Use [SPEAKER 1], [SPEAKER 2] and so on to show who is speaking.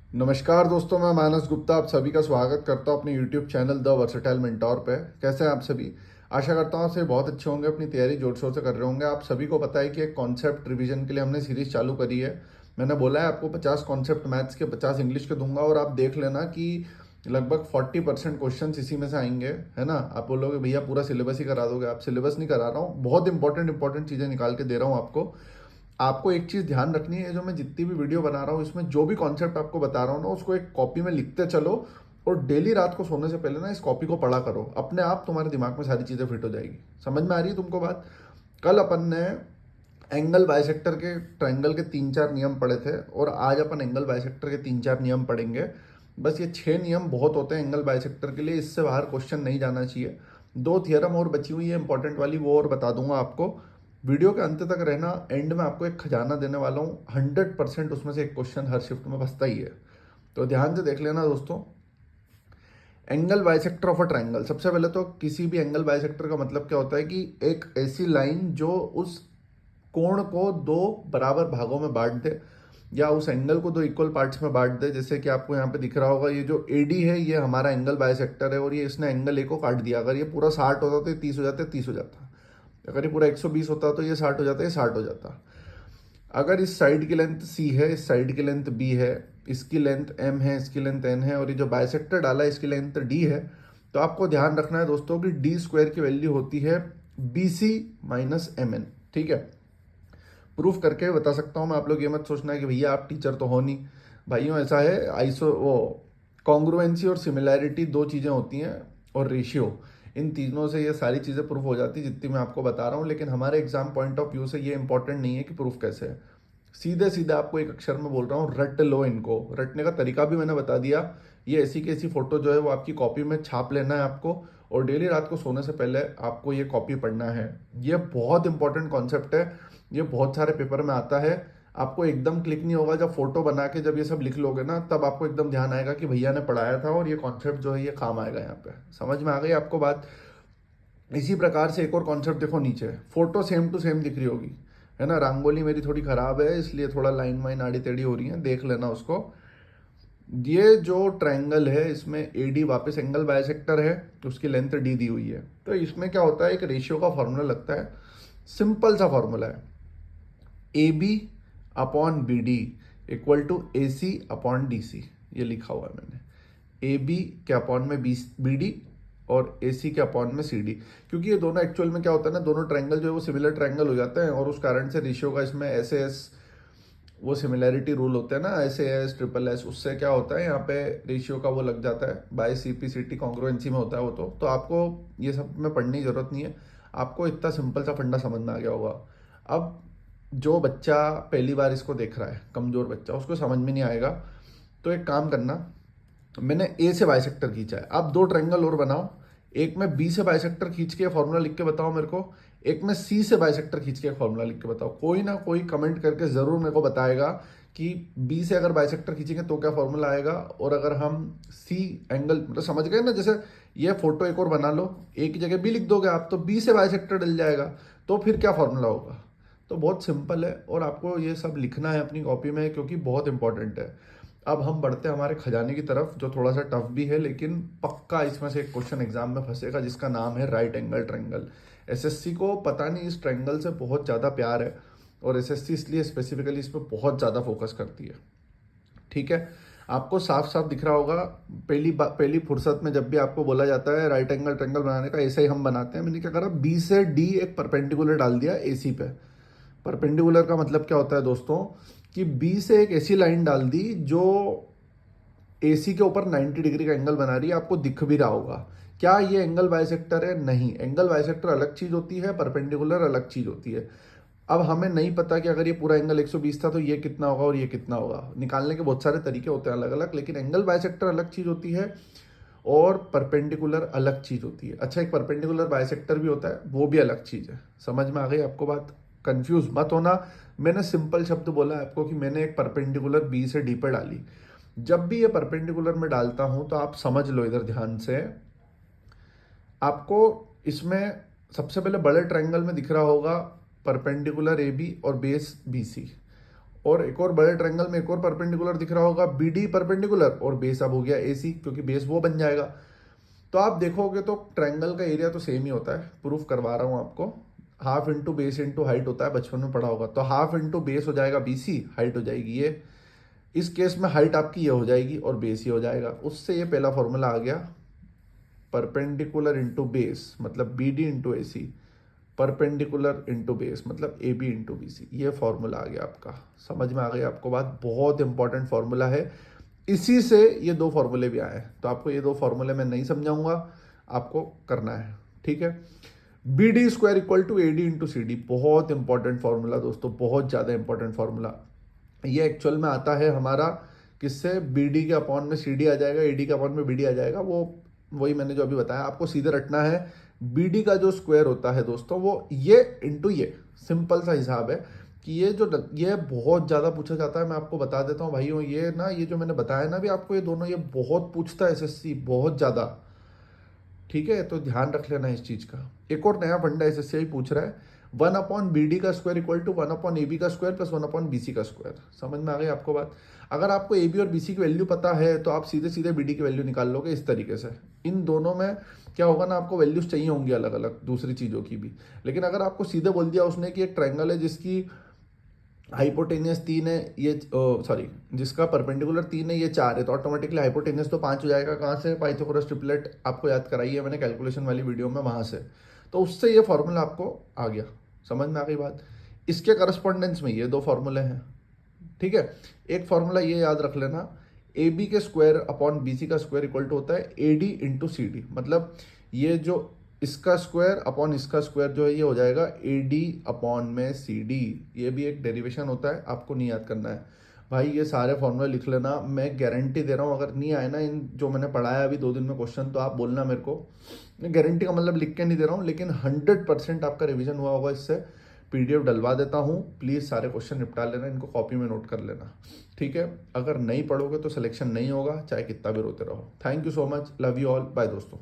[SPEAKER 1] नमस्कार दोस्तों, मैं मानस गुप्ता आप सभी का स्वागत करता हूं अपने YouTube channel the versatile mentor पे। कैसे हैं आप सभी? आशा करता हूं आप सभी बहुत अच्छे होंगे, अपनी तैयारी जोर शोर से कर रहे होंगे। आप सभी को पता है कि एक कॉन्सेप्ट रिवीजन के लिए हमने सीरीज चालू करी है। मैंने बोला है आपको 50 कॉन्सेप्ट मैथ्स के, 50 इंग्लिश के दूंगा और आप देख लेना कि लगभग 40% क्वेश्चन इसी में से आएंगे, है ना। आप बोलोगे भैया पूरा सिलेबस ही करा दोगे। आप सिलेबस नहीं करा रहा हूँ, बहुत इंपॉर्टेंट चीज़ें निकाल के दे रहा हूँ आपको। आपको एक चीज़ ध्यान रखनी है, जो मैं जितनी भी वीडियो बना रहा हूँ इसमें जो भी कॉन्सेप्ट आपको बता रहा हूँ ना, उसको एक कॉपी में लिखते चलो और डेली रात को सोने से पहले ना इस कॉपी को पढ़ा करो। अपने आप तुम्हारे दिमाग में सारी चीज़ें फिट हो जाएगी। समझ में आ रही है तुमको बात? कल अपन ने एंगल बाइसेक्टर के ट्रायंगल के 3-4 नियम पढ़े थे और आज अपन एंगल बाइसेक्टर के 3-4 नियम पढ़ेंगे। बस ये 6 नियम बहुत होते हैं एंगल बाइसेक्टर के लिए, इससे बाहर क्वेश्चन नहीं जाना चाहिए। 2 थियरम और बची हुई है इंपॉर्टेंट वाली, वो और बता दूंगा आपको। वीडियो के अंत तक रहना, एंड में आपको एक खजाना देने वाला हूँ। 100% उसमें से एक क्वेश्चन हर शिफ्ट में बसता ही है, तो ध्यान से देख लेना दोस्तों। Angle bisector of a triangle. सबसे पहले तो किसी भी एंगल बाइसेक्टर का मतलब क्या होता है कि एक ऐसी लाइन जो उस कोण को दो बराबर भागों में बांट दे, या उस एंगल को दो इक्वल पार्ट्स में बांट दे। जैसे कि आपको यहाँ पे दिख रहा होगा, ये जो एडी है ये हमारा एंगल बाइसेक्टर है और ये इसने एंगल ए को काट दिया। अगर ये पूरा 60 होता तो ये 30 हो जाता, 30 हो जाता। अगर ये पूरा 120 होता तो ये 60 हो जाता, ये 60 हो जाता। अगर इस साइड की लेंथ सी है, इस साइड की लेंथ बी है, इसकी लेंथ एम है, इसकी लेंथ एन है और ये जो बाइसेक्टर डाला है इसकी लेंथ डी है, तो आपको ध्यान रखना है दोस्तों कि डी स्क्वायर की वैल्यू होती है B C minus M N. ठीक है, प्रूफ करके बता सकता हूँ मैं। आप लोग ये मत सोचना है कि भैया आप टीचर तो हो नहीं। भाइयों ऐसा है, आइसो वो कॉन्ग्रुएंसी और सिमिलैरिटी दो चीज़ें होती हैं, और रेशियो, इन तीनों से ये सारी चीज़ें प्रूफ हो जाती जितनी मैं आपको बता रहा हूँ। लेकिन हमारे एग्जाम पॉइंट ऑफ व्यू से ये इंपॉर्टेंट नहीं है कि प्रूफ कैसे है। सीधे सीधे आपको एक अक्षर में बोल रहा हूँ, रट लो इनको। रटने का तरीका भी मैंने बता दिया। ये ऐसी की ऐसी फोटो जो है वो आपकी कॉपी में छाप लेना है आपको, और डेली रात को सोने से पहले आपको ये कॉपी पढ़ना है। ये बहुत इंपॉर्टेंट कॉन्सेप्ट है, ये बहुत सारे पेपर में आता है। आपको एकदम क्लिक नहीं होगा, जब फोटो बना के जब ये सब लिख लोगे ना, तब आपको एकदम ध्यान आएगा कि भैया ने पढ़ाया था और ये कॉन्सेप्ट जो है ये काम आएगा यहाँ पे। समझ में आ गई आपको बात? इसी प्रकार से एक और कॉन्सेप्ट देखो, नीचे फोटो सेम टू सेम दिख रही होगी, है ना। रंगोली मेरी थोड़ी खराब है इसलिए थोड़ा लाइन वाइन आड़ी टेढ़ी हो रही है, देख लेना उसको। ये जो ट्रायंगल है इसमें एडी वापस एंगल बाइसेक्टर है, उसकी लेंथ डी दी हुई है। तो इसमें क्या होता है, एक रेशियो का फॉर्मूला लगता है। सिंपल सा फॉर्मूला है, A B upon B D equal to A C upon D C. ये लिखा हुआ है मैंने, ए बी के अपॉन में बी डी और ए सी के अपॉन में सी डी। क्योंकि ये दोनों एक्चुअल में क्या होता है ना, दोनों ट्रायंगल जो है वो सिमिलर ट्रायंगल हो जाते हैं, और उस कारण से रेशियो का इसमें एस एस वो सिमिलैरिटी रूल होते हैं ना, एस एस ट्रिपल एस, उससे क्या होता है यहाँ पे रेशियो का वो लग जाता है। By C P C T congruency में होता है वो। तो आपको ये सब में पढ़ने की जरूरत नहीं है, आपको इतना सिंपल सा फंडा समझ में आ गया होगा। अब जो बच्चा पहली बार इसको देख रहा है, कमजोर बच्चा, उसको समझ में नहीं आएगा। तो एक काम करना, मैंने ए से बाइसेक्टर खींचा है, आप 2 ट्रायंगल और बनाओ। एक में बी से बाइसेक्टर खींच के फॉर्मूला लिख के बताओ मेरे को, एक में सी से बाइसेक्टर खींच के फॉर्मूला लिख के बताओ। कोई ना कोई कमेंट करके जरूर मेरे को बताएगा कि बी से अगर बाइसेक्टर खींचेंगे तो क्या फॉर्मूला आएगा, और अगर हम सी एंगल, मतलब समझ गए ना। जैसे ये फोटो एक और बना लो, एक की जगह बी लिख दोगे आप, तो बी से बाइसेक्टर डल जाएगा, तो फिर क्या फॉर्मूला होगा। तो बहुत सिंपल है, और आपको ये सब लिखना है अपनी कॉपी में, क्योंकि बहुत इंपॉर्टेंट है। अब हम बढ़ते हैं हमारे खजाने की तरफ, जो थोड़ा सा टफ भी है, लेकिन पक्का इसमें से एक क्वेश्चन एग्जाम में फंसेगा, जिसका नाम है राइट एंगल ट्रायंगल। एसएससी को पता नहीं इस ट्रायंगल से बहुत ज़्यादा प्यार है, और एसएससी इसलिए स्पेसिफिकली इस पर बहुत ज़्यादा फोकस करती है। ठीक है, आपको साफ साफ दिख रहा होगा। पहली फुर्सत में जब भी आपको बोला जाता है राइट एंगल ट्रायंगल बनाने का, ऐसा ही हम बनाते हैं। मैंने क्या करा, बी से डी एक परपेंडिकुलर डाल दिया ए सी पे। परपेंडिकुलर का मतलब क्या होता है दोस्तों, कि बी से एक ऐसी लाइन डाल दी जो एसी के ऊपर 90 डिग्री का एंगल बना रही है। आपको दिख भी रहा होगा। क्या ये एंगल बाइसेक्टर है? नहीं, एंगल बाइसेक्टर अलग चीज होती है, परपेंडिकुलर अलग चीज होती है। अब हमें नहीं पता कि अगर ये पूरा एंगल 120 था तो ये कितना होगा और ये कितना होगा। निकालने के बहुत सारे तरीके होते हैं अलग अलग, लेकिन एंगल बाइसेक्टर अलग चीज होती है और परपेंडिकुलर अलग चीज होती है। अच्छा, एक परपेंडिकुलर बाइसेक्टर भी होता है, वो भी अलग चीज है। समझ में आ गई आपको बात? कंफ्यूज मत होना। मैंने सिंपल शब्द बोला आपको कि मैंने एक परपेंडिकुलर बी से डी पर डाली। जब भी ये परपेंडिकुलर में डालता हूं तो आप समझ लो इधर ध्यान से। आपको इसमें सबसे पहले बड़े ट्रायंगल में दिख रहा होगा परपेंडिकुलर ए बी और बेस बी सी, और एक और बड़े ट्रायंगल में एक और परपेंडिकुलर दिख रहा होगा, बी डी परपेंडिकुलर, और बेस अब हो गया ए सी, क्योंकि बेस वो बन जाएगा। तो आप देखोगे तो ट्रायंगल का एरिया तो सेम ही होता है, प्रूफ करवा रहा हूँ आपको। Half into base into height होता है, बचपन में पढ़ा होगा। तो हाफ इंटू बेस हो जाएगा BC, हाइट हो जाएगी ये। इस केस में हाइट आपकी ये हो जाएगी और बेस ही हो जाएगा। उससे ये पहला फॉर्मूला आ गया, परपेंडिकुलर इंटू बेस मतलब BD into AC, perpendicular into base मतलब AB इंटू BC। ये फॉर्मूला आ गया आपका। समझ में आ गई आपको बात? बहुत इंपॉर्टेंट फॉर्मूला है। इसी से ये दो फॉर्मूले भी आए हैं। तो आपको ये दो फॉर्मूले मैं नहीं समझाऊंगा, आपको करना है, ठीक है। BD square equal to AD into CD, बहुत इंपॉर्टेंट फॉर्मूला दोस्तों, बहुत ज़्यादा इंपॉर्टेंट फॉर्मूला। ये एक्चुअल में आता है हमारा किससे, BD के अपॉन में CD आ जाएगा, AD के अपॉन में BD आ जाएगा। वो वही मैंने जो अभी बताया, आपको सीधे रटना है। BD का जो स्क्वायर होता है दोस्तों, वो ये इंटू ये, सिंपल सा हिसाब है कि ये बहुत ज़्यादा पूछा जाता है। मैं आपको बता देता हूँ भाइयों, ये ना, ये जो मैंने बताया ना भी आपको, ये दोनों ये बहुत पूछता है SSC, बहुत ज़्यादा, ठीक है। तो ध्यान रख लेना इस चीज़ का। एक और नया फंडा SSCI पूछ रहा है, 1/BD का स्क्वायर इक्वल टू 1/AB का स्क्वायर प्लस 1/BC का स्क्वायर। समझ में आ गई आपको बात? अगर आपको AB और BC की वैल्यू पता है तो आप सीधे सीधे BD की वैल्यू निकाल लोगे इस तरीके से। इन दोनों में क्या होगा ना, आपको वैल्यूज चाहिए होंगी अलग अलग दूसरी चीज़ों की भी। लेकिन अगर आपको सीधे बोल दिया उसने कि एक ट्रायंगल है जिसकी हाइपोटेनियस 3 है, ये सॉरी, जिसका परपेंडिकुलर 3 है, ये 4 है, तो ऑटोमेटिकली हाइपोटेनियस तो 5 हो जाएगा। कहाँ से? पाइथागोरस ट्रिपलेट आपको याद कराई है मैंने कैलकुलेशन वाली वीडियो में, वहाँ से। तो उससे ये फॉर्मूला आपको आ गया। समझ में आ गई बात? इसके करस्पॉन्डेंस में ये दो फॉर्मूले हैं, ठीक है। एक फॉर्मूला ये याद रख लेना, AB के स्क्वायर अपॉन BC का स्क्वायर इक्वल टू होता है AD इंटू CD। मतलब ये जो इसका स्क्वायर अपॉन इसका स्क्वायर जो है, ये हो जाएगा AD अपॉन में CD। ये भी एक डेरिवेशन होता है, आपको नहीं याद करना है भाई। ये सारे फॉर्मूले लिख लेना, मैं गारंटी दे रहा हूँ। अगर नहीं आए ना इन जो मैंने पढ़ाया अभी 2 दिन में क्वेश्चन, तो आप बोलना मेरे को। मैं गारंटी का मतलब लिख के नहीं दे रहा हूँ, लेकिन 100% आपका रिविजन हुआ होगा इससे। PDF डलवा देता हूँ, प्लीज़ सारे क्वेश्चन निपटा लेना, इनको कॉपी में नोट कर लेना, ठीक है। अगर नहीं पढ़ोगे तो सिलेक्शन नहीं होगा, चाहे कितना भी रोते रहो। Thank you so much, love you all, bye दोस्तों।